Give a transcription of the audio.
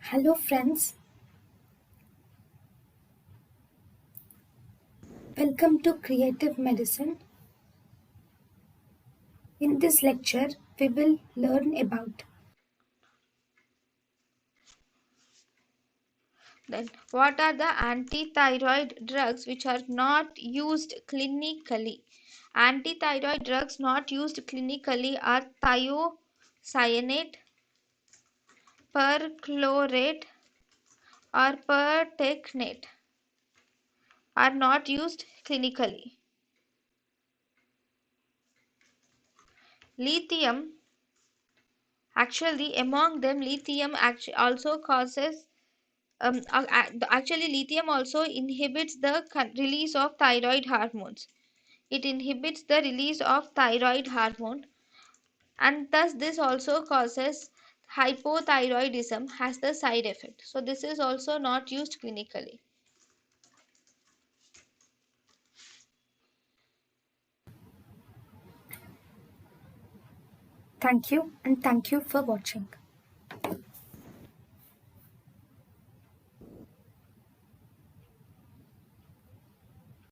Hello, friends. Welcome to Creative Medicine. In this lecture, we will learn about Then, what are the antithyroid drugs which are not used clinically? Antithyroid drugs not used clinically are thiocyanate, perchlorate, or pertechnate. Are not used clinically. Lithium, actually, among them, lithium also causes. Actually, lithium also inhibits the release of thyroid hormones. It inhibits the release of thyroid hormone, and thus this also causes hypothyroidism has the side effect. So this is also not used clinically. thank you and thank you for watching.